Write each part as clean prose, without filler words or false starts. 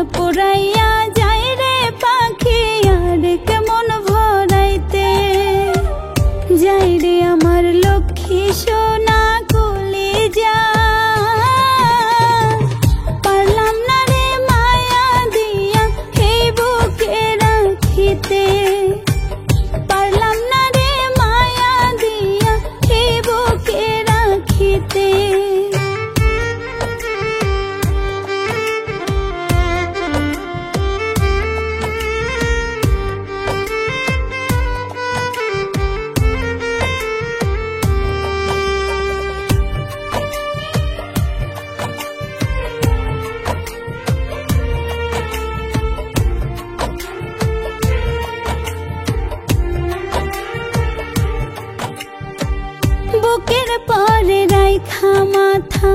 পোড়াইয়া যায় রে পাখি আর কেমন ভরাইতে যাই রে আমার লক্ষ্মী সোনা কলিজা পারলাম না রে মায়া দিয়া এই বুকে রাখিতে পারলাম না রে মায়া দিয়া এই বুকে রাখিতে বুকের পরে রাইখা মাথা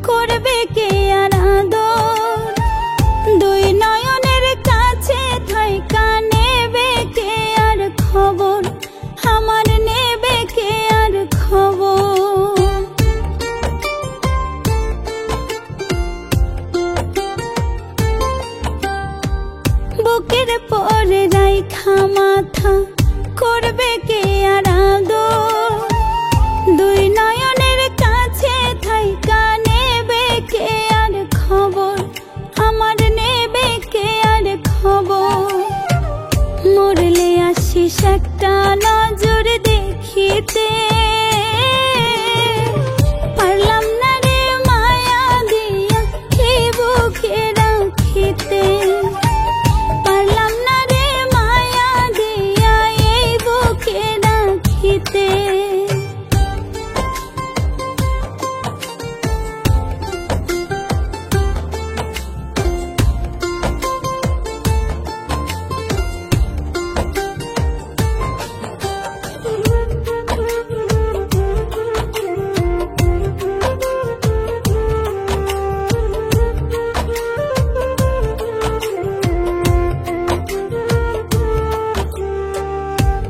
করবে কে আর আদর দুই নয়নের কাছে থাইকা নেবে কে আর খবর আমার নেবে কে আর খবর বুকের পরে রাইখা মাথা করবে কে আর আদর দুই নয়নের কাছে থাইকা নেবে কে আর খবর আমার নেবে কে আর খবর মরলে আসিস একটা নজর দেখিতে পারলাম না রে মায়া দিয়া এই বুকে রাখিতে পারলাম না রে মায়া দিয়া এই বুকে রাখিতে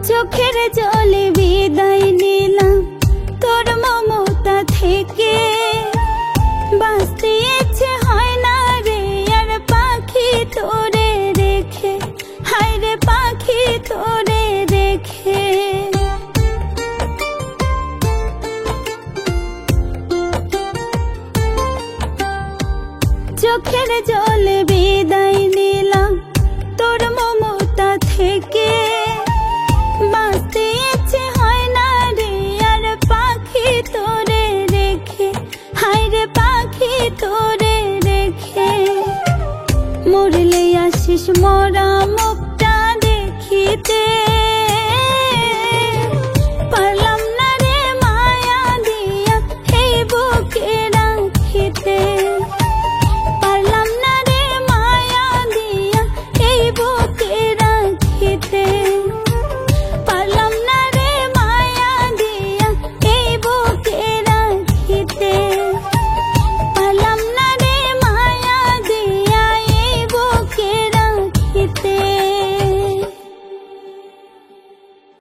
চোখের জলে বিদায় নিলাম তোর মমতা থেকে বাঁচতে ইচ্ছে হয় না রে আর পাখি তোরে রেখে হায় রে পাখি তোরে রেখে চোখের জলে বিদায় নিলাম তোর মমতা থেকে বাঁচতে ইচ্ছে হয় না রে আর পাখি তোরে রেখে হায় রে পাখি তোরে রেখে মরলে আসিস মরা মুখটা দেখিতে